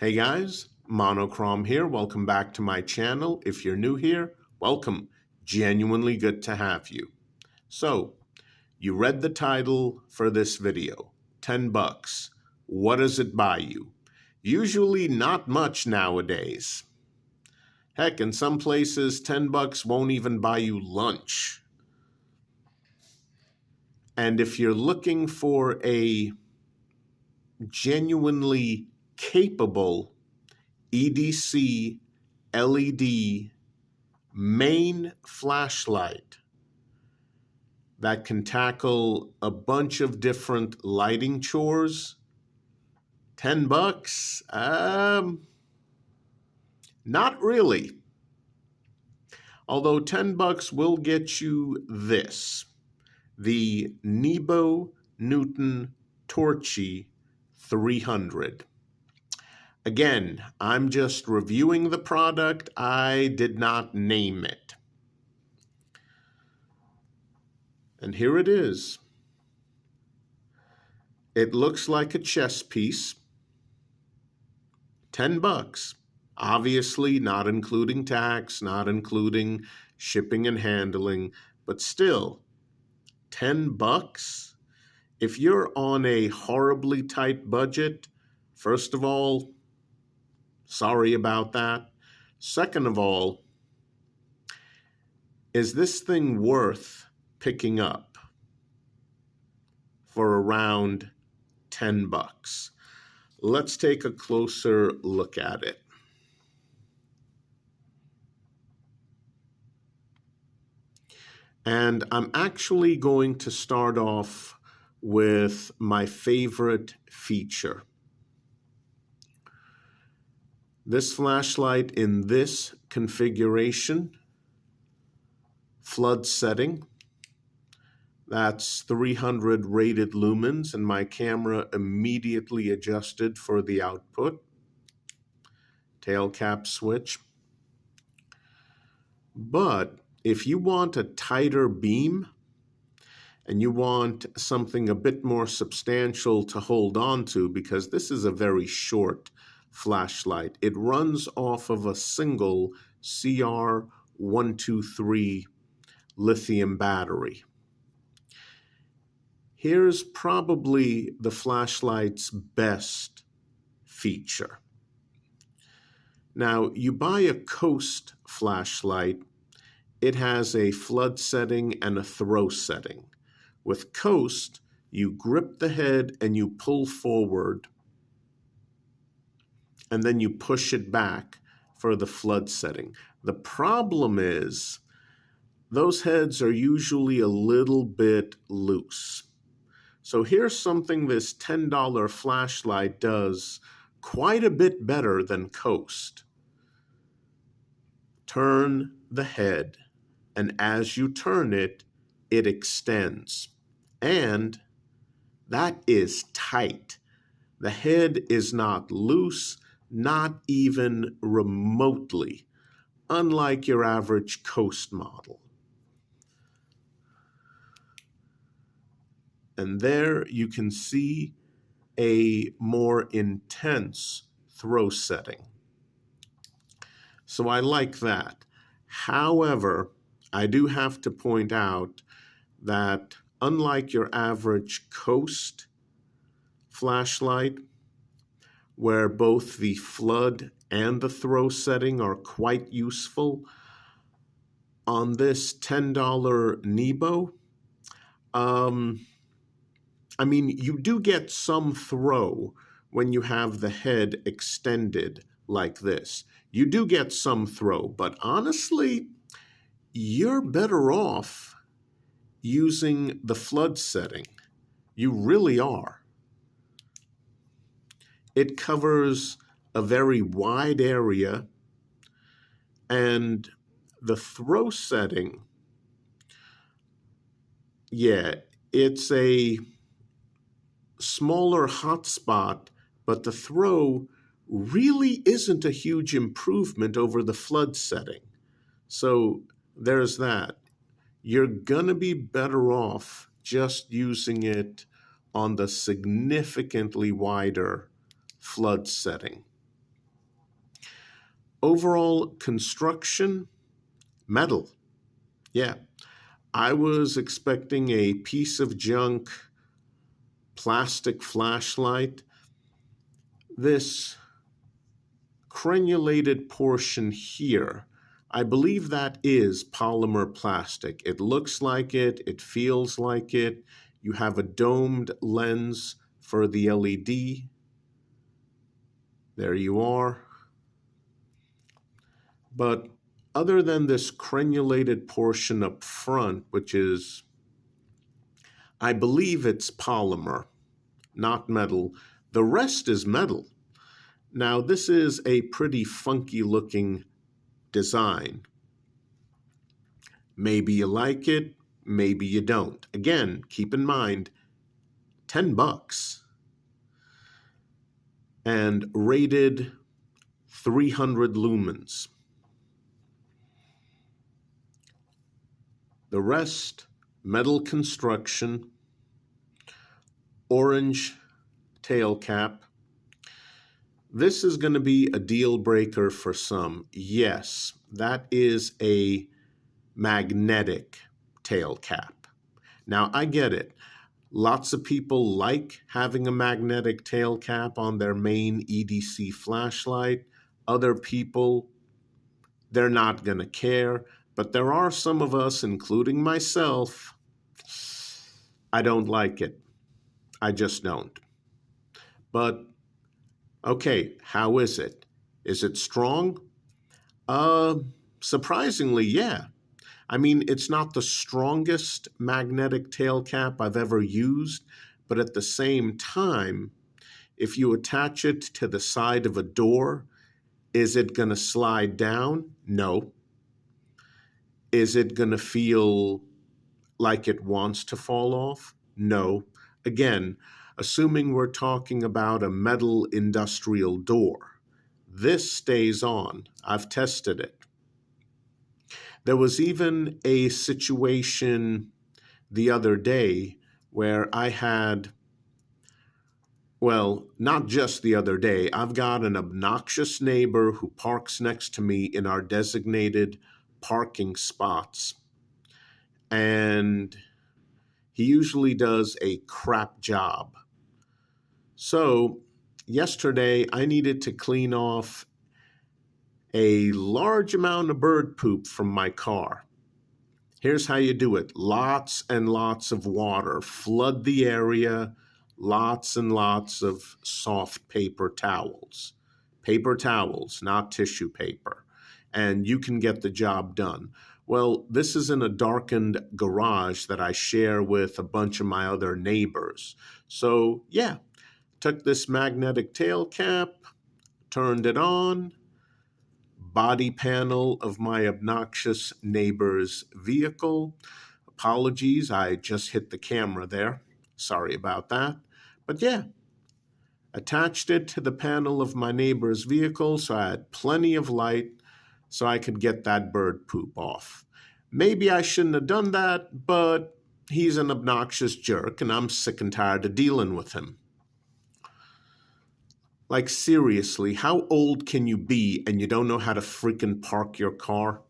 Hey guys, Monochrome here. Welcome back to my channel. If you're new here, welcome. Genuinely good to have you. So, you read the title for this video, 10 bucks. What does it buy you? Usually not much nowadays. Heck, in some places, 10 bucks won't even buy you lunch. And if you're looking for a genuinely capable EDC LED main flashlight that can tackle a bunch of different lighting chores, 10 bucks? Not really. Although 10 bucks will get you this, the Nebo Newton Torchy 300. Again, I'm just reviewing the product. I did not name it. And here it is. It looks like a chess piece. 10 bucks. Obviously not including tax, not including shipping and handling, but still, 10 bucks? If you're on a horribly tight budget, first of all, sorry about that. Second of all, is this thing worth picking up for around 10 bucks? Let's take a closer look at it. And I'm actually going to start off with my favorite feature. This flashlight in this configuration, flood setting, that's 300 rated lumens, and my camera immediately adjusted for the output. Tail cap switch. But if you want a tighter beam and you want something a bit more substantial to hold on to, because this is a very short flashlight. It runs off of a single CR123 lithium battery. Here's probably the flashlight's best feature. Now, you buy a Coast flashlight, it has a flood setting and a throw setting. With Coast, you grip the head and you pull forward, and then you push it back for the flood setting. The problem is those heads are usually a little bit loose. So here's something this $10 flashlight does quite a bit better than Coast. Turn the head, and as you turn it, it extends. And that is tight. The head is not loose, not even remotely, unlike your average Coast model. And there you can see a more intense throw setting. So I like that. However, I do have to point out that unlike your average Coast flashlight, where both the flood and the throw setting are quite useful, on this $10 Nebo, I mean, you do get some throw when you have the head extended like this. You do get some throw, but honestly, you're better off using the flood setting. You really are. It covers a very wide area, and the throw setting, yeah, it's a smaller hotspot, but the throw really isn't a huge improvement over the flood setting. So there's that. You're gonna be better off just using it on the significantly wider flood setting. Overall construction, metal. Yeah, I was expecting a piece of junk plastic flashlight. This crenulated portion here, I believe that is polymer plastic. It looks like it feels like it. You have a domed lens for the LED. There you are. But other than this crenulated portion up front, which is, I believe it's polymer, not metal, the rest is metal. Now, this is a pretty funky looking design. Maybe you like it, maybe you don't. Again, keep in mind, $10 and rated 300 lumens. The rest, metal construction, orange tail cap. This is going to be a deal breaker for some. Yes, that is a magnetic tail cap. Now, I get it. Lots of people like having a magnetic tail cap on their main EDC flashlight. Other people, they're not going to care. But there are some of us, including myself, I don't like it. I just don't. But, okay, how is it? Is it strong? Surprisingly, yeah. I mean, it's not the strongest magnetic tail cap I've ever used, but at the same time, if you attach it to the side of a door, is it going to slide down? No. Is it going to feel like it wants to fall off? No. Again, assuming we're talking about a metal industrial door. This stays on. I've tested it. There was even a situation the other day where I had, well, not just the other day, I've got an obnoxious neighbor who parks next to me in our designated parking spots. And he usually does a crap job. So yesterday I needed to clean off a large amount of bird poop from my car. Here's how you do it. Lots and lots of water. Flood the area. Lots and lots of soft paper towels. Paper towels, not tissue paper. And you can get the job done. Well, this is in a darkened garage that I share with a bunch of my other neighbors. So, yeah, took this magnetic tail cap, turned it on, body panel of my obnoxious neighbor's vehicle. Apologies, I just hit the camera there. Sorry about that. But yeah, attached it to the panel of my neighbor's vehicle so I had plenty of light so I could get that bird poop off. Maybe I shouldn't have done that, but he's an obnoxious jerk and I'm sick and tired of dealing with him. Like, seriously, how old can you be and you don't know how to freaking park your car?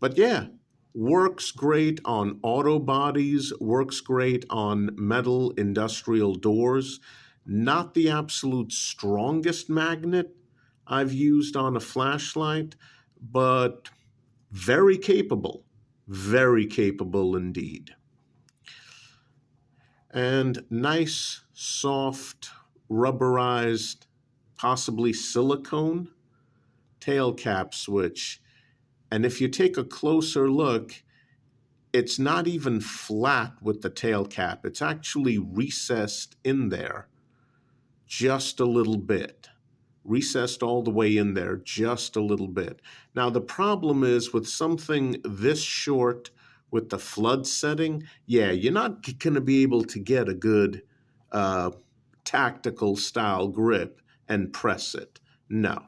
But yeah, works great on auto bodies, works great on metal industrial doors. Not the absolute strongest magnet I've used on a flashlight, but very capable indeed. And nice, soft, rubberized, possibly silicone tail cap switch. And if you take a closer look, it's not even flat with the tail cap. It's actually recessed in there just a little bit. Recessed all the way in there just a little bit. Now, the problem is with something this short with the flood setting, yeah, you're not going to be able to get a good tactical style grip and press it. No.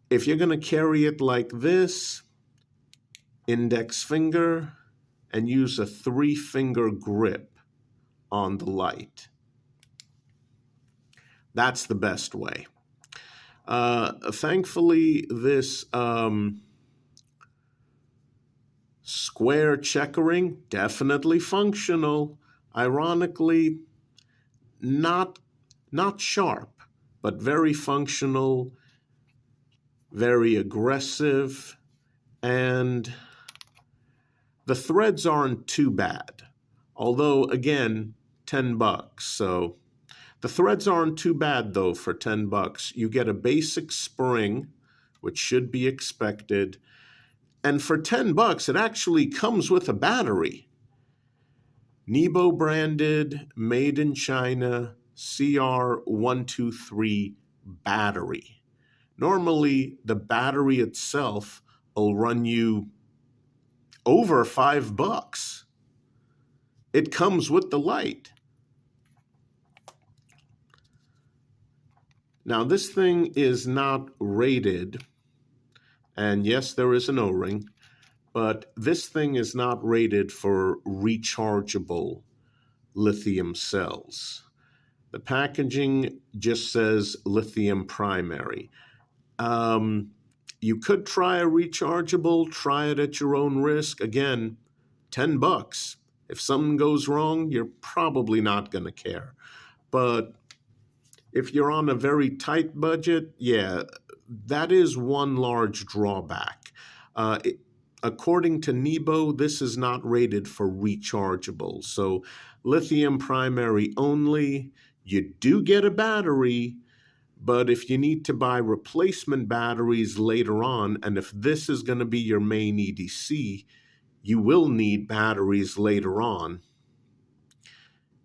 If you're going to carry it like this, index finger, and use a 3-finger grip on the light. That's the best way. Thankfully, this square checkering, definitely functional. Ironically, not sharp, but very functional, very aggressive, and the threads aren't too bad. Although, again, $10. So the threads aren't too bad, though, for $10. You get a basic spring, which should be expected. And for $10, it actually comes with a battery. Nebo branded, made in China, CR123 battery. Normally, the battery itself will run you over $5. It comes with the light. Now, this thing is not rated, and yes, there is an O-ring, but this thing is not rated for rechargeable lithium cells. The packaging just says lithium primary. You could try a rechargeable, try it at your own risk. Again, $10. If something goes wrong, you're probably not going to care. But if you're on a very tight budget, yeah, that is one large drawback. According to Nebo, this is not rated for rechargeable. So lithium primary only. You do get a battery, but if you need to buy replacement batteries later on, and if this is going to be your main EDC, you will need batteries later on.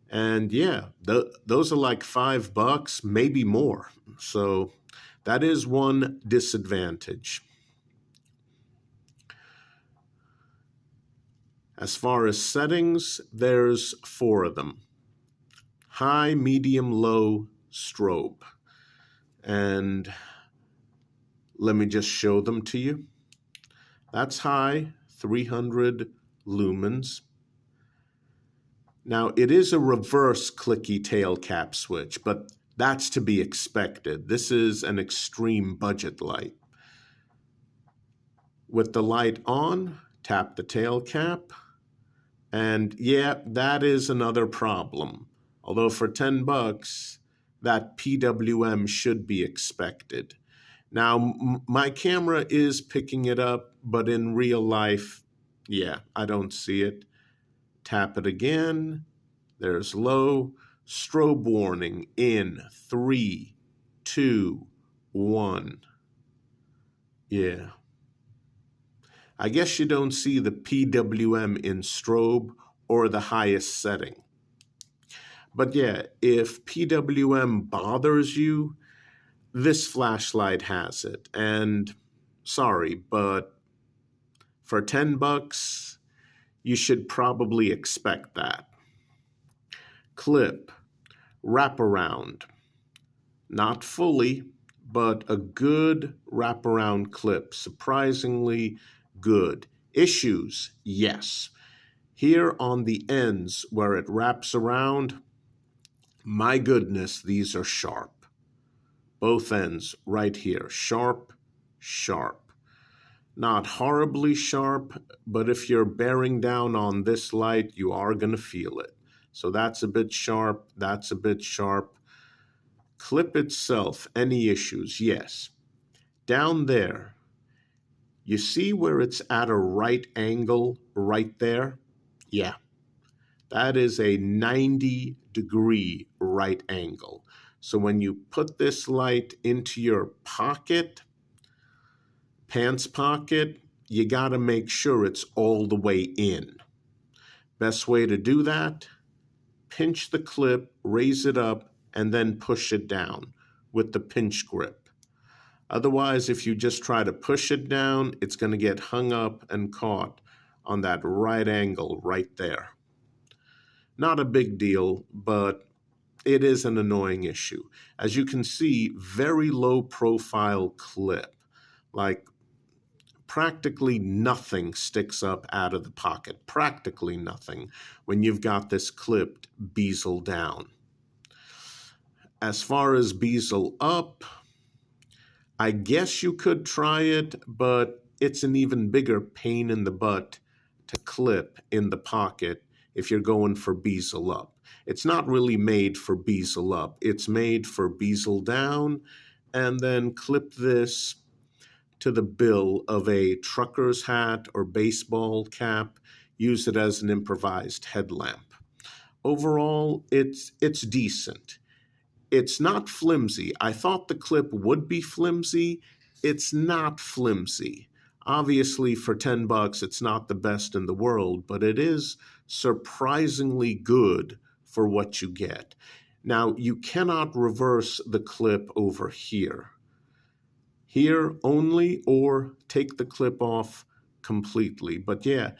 And yeah, those are like $5, maybe more. So that is one disadvantage. As far as settings, there's 4 of them. High, medium, low, strobe. And let me just show them to you. That's high, 300 lumens. Now, it is a reverse clicky tail cap switch, but that's to be expected. This is an extreme budget light. With the light on, tap the tail cap, and yeah, that is another problem. Although for $10, that PWM should be expected. Now, my camera is picking it up, but in real life, yeah, I don't see it. Tap it again. There's low. Strobe warning in 3, 2, 1. Yeah. I guess you don't see the PWM in strobe or the highest setting. But yeah, if PWM bothers you, this flashlight has it. And sorry, but for $10, you should probably expect that. Clip, wraparound, not fully, but a good wraparound clip, surprisingly good. Issues, yes. Here on the ends where it wraps around, my goodness, these are sharp. Both ends right here, sharp, sharp. Not horribly sharp, but if you're bearing down on this light, you are going to feel it. So that's a bit sharp, that's a bit sharp. Clip itself, any issues? Yes. Down there, you see where it's at a right angle right there? Yeah. That is a 90-degree right angle. So when you put this light into your pocket, pants pocket, you got to make sure it's all the way in. Best way to do that, pinch the clip, raise it up, and then push it down with the pinch grip. Otherwise, if you just try to push it down, it's going to get hung up and caught on that right angle right there. Not a big deal, but it is an annoying issue. As you can see, very low profile clip, like practically nothing sticks up out of the pocket, practically nothing, when you've got this clipped bezel down. As far as bezel up, I guess you could try it, but it's an even bigger pain in the butt to clip in the pocket if you're going for bezel up. It's not really made for bezel up. It's made for bezel down, and then clip this to the bill of a trucker's hat or baseball cap. Use it as an improvised headlamp. Overall, it's decent. It's not flimsy. I thought the clip would be flimsy. It's not flimsy. Obviously, for $10, it's not the best in the world, but it is surprisingly good for what you get. Now, you cannot reverse the clip over here. Here only, or take the clip off completely. But yeah,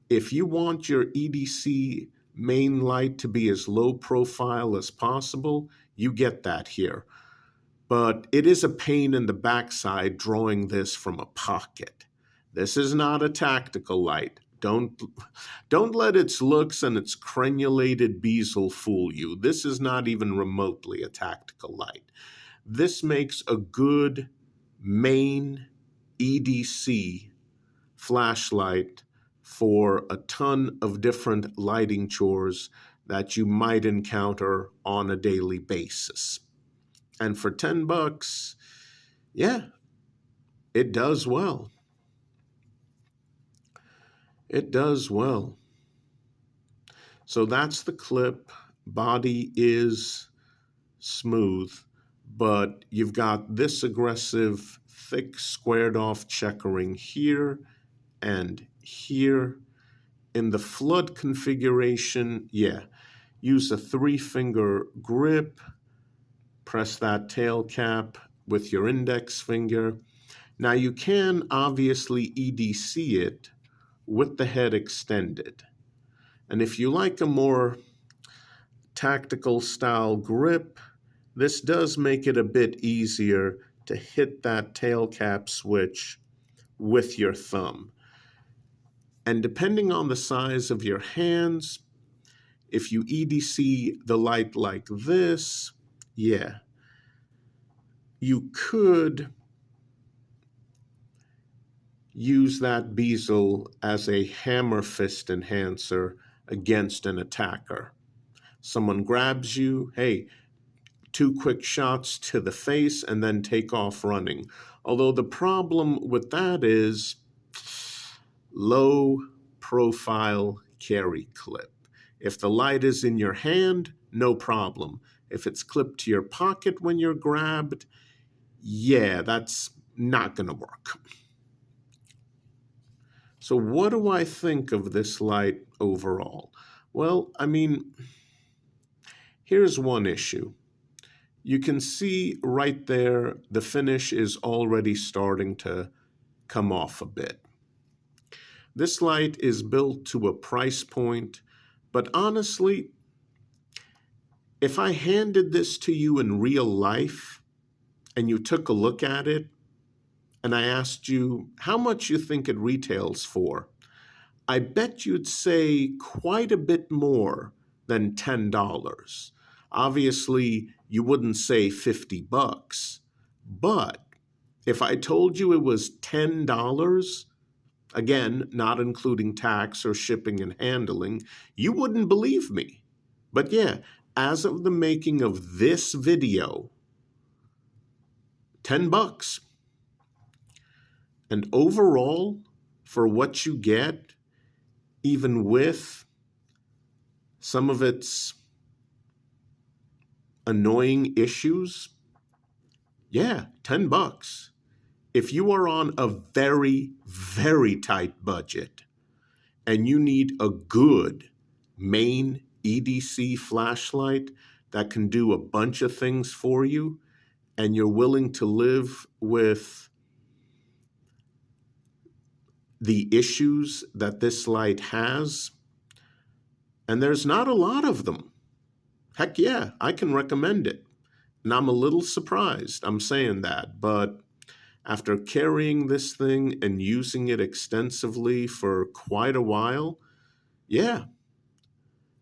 if you want your EDC main light to be as low profile as possible, you get that here. But it is a pain in the backside drawing this from a pocket. This is not a tactical light. Don't let its looks and its crenulated bezel fool you. This is not even remotely a tactical light. This makes a good main EDC flashlight for a ton of different lighting chores that you might encounter on a daily basis. And for $10, yeah, it does well. It does well. So that's the clip. Body is smooth, but you've got this aggressive, thick, squared off checkering here and here. In the flood configuration, yeah, use a 3-finger grip, press that tail cap with your index finger. Now you can obviously EDC it with the head extended. And if you like a more tactical style grip, this does make it a bit easier to hit that tail cap switch with your thumb. And depending on the size of your hands, if you EDC the light like this, yeah, you could use that bezel as a hammer fist enhancer against an attacker. Someone grabs you, hey, 2 quick shots to the face and then take off running. Although the problem with that is low profile carry clip. If the light is in your hand, no problem. If it's clipped to your pocket when you're grabbed, yeah, that's not going to work. So what do I think of this light overall? Well, I mean, here's one issue. You can see right there, the finish is already starting to come off a bit. This light is built to a price point, but honestly, if I handed this to you in real life and you took a look at it and I asked you how much you think it retails for, I bet you'd say quite a bit more than $10. Obviously, you wouldn't say $50, but if I told you it was $10, again, not including tax or shipping and handling, you wouldn't believe me. But yeah, as of the making of this video, $10. And overall, for what you get, even with some of its annoying issues, yeah, $10. If you are on a very, very tight budget and you need a good main EDC flashlight that can do a bunch of things for you, and you're willing to live with the issues that this light has, and there's not a lot of them, heck yeah, I can recommend it. And I'm a little surprised I'm saying that, but after carrying this thing and using it extensively for quite a while, yeah,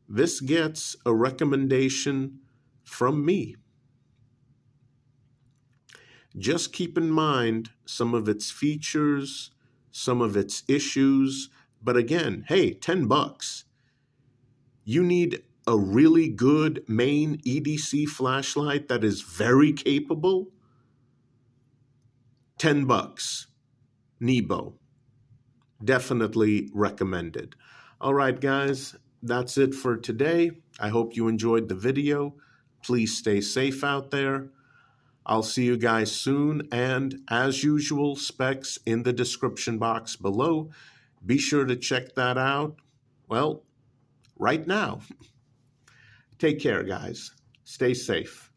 this gets a recommendation from me. Just keep in mind some of its features, some of its issues. But again, hey, $10. You need a really good main EDC flashlight that is very capable. $10. Nebo. Definitely recommended. All right, guys, that's it for today. I hope you enjoyed the video. Please stay safe out there. I'll see you guys soon. And as usual, specs in the description box below. Be sure to check that out, well, right now. Take care, guys. Stay safe.